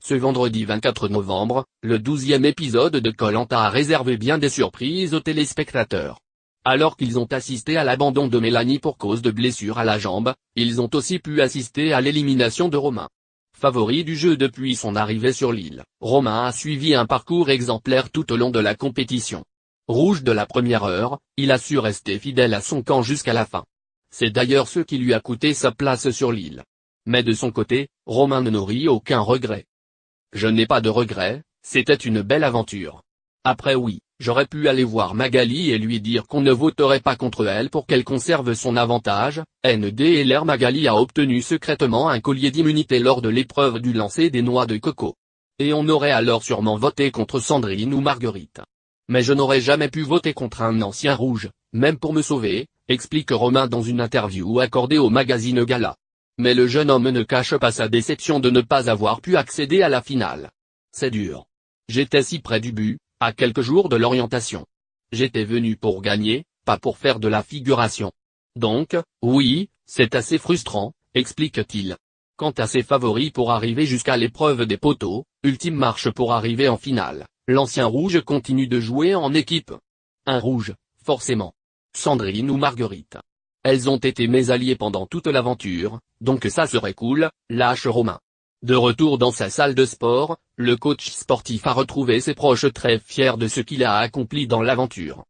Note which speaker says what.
Speaker 1: Ce vendredi 24 novembre, le 12e épisode de Koh-Lanta a réservé bien des surprises aux téléspectateurs. Alors qu'ils ont assisté à l'abandon de Mélanie pour cause de blessure à la jambe, ils ont aussi pu assister à l'élimination de Romain. Favori du jeu depuis son arrivée sur l'île, Romain a suivi un parcours exemplaire tout au long de la compétition. Rouge de la première heure, il a su rester fidèle à son camp jusqu'à la fin. C'est d'ailleurs ce qui lui a coûté sa place sur l'île. Mais de son côté, Romain ne nourrit aucun regret. Je n'ai pas de regrets, c'était une belle aventure. Après oui, j'aurais pu aller voir Magali et lui dire qu'on ne voterait pas contre elle pour qu'elle conserve son avantage. NDLR Magali a obtenu secrètement un collier d'immunité lors de l'épreuve du lancer des noix de coco. Et on aurait alors sûrement voté contre Sandrine ou Marguerite. Mais je n'aurais jamais pu voter contre un ancien rouge, même pour me sauver, explique Romain dans une interview accordée au magazine Gala. Mais le jeune homme ne cache pas sa déception de ne pas avoir pu accéder à la finale. C'est dur. J'étais si près du but, à quelques jours de l'orientation. J'étais venu pour gagner, pas pour faire de la figuration. Donc, oui, c'est assez frustrant, explique-t-il. Quant à ses favoris pour arriver jusqu'à l'épreuve des poteaux, ultime marche pour arriver en finale, l'ancien rouge continue de jouer en équipe. Un rouge, forcément. Sandrine ou Marguerite. Elles ont été mes alliées pendant toute l'aventure, donc ça serait cool, lâche Romain. De retour dans sa salle de sport, le coach sportif a retrouvé ses proches très fiers de ce qu'il a accompli dans l'aventure.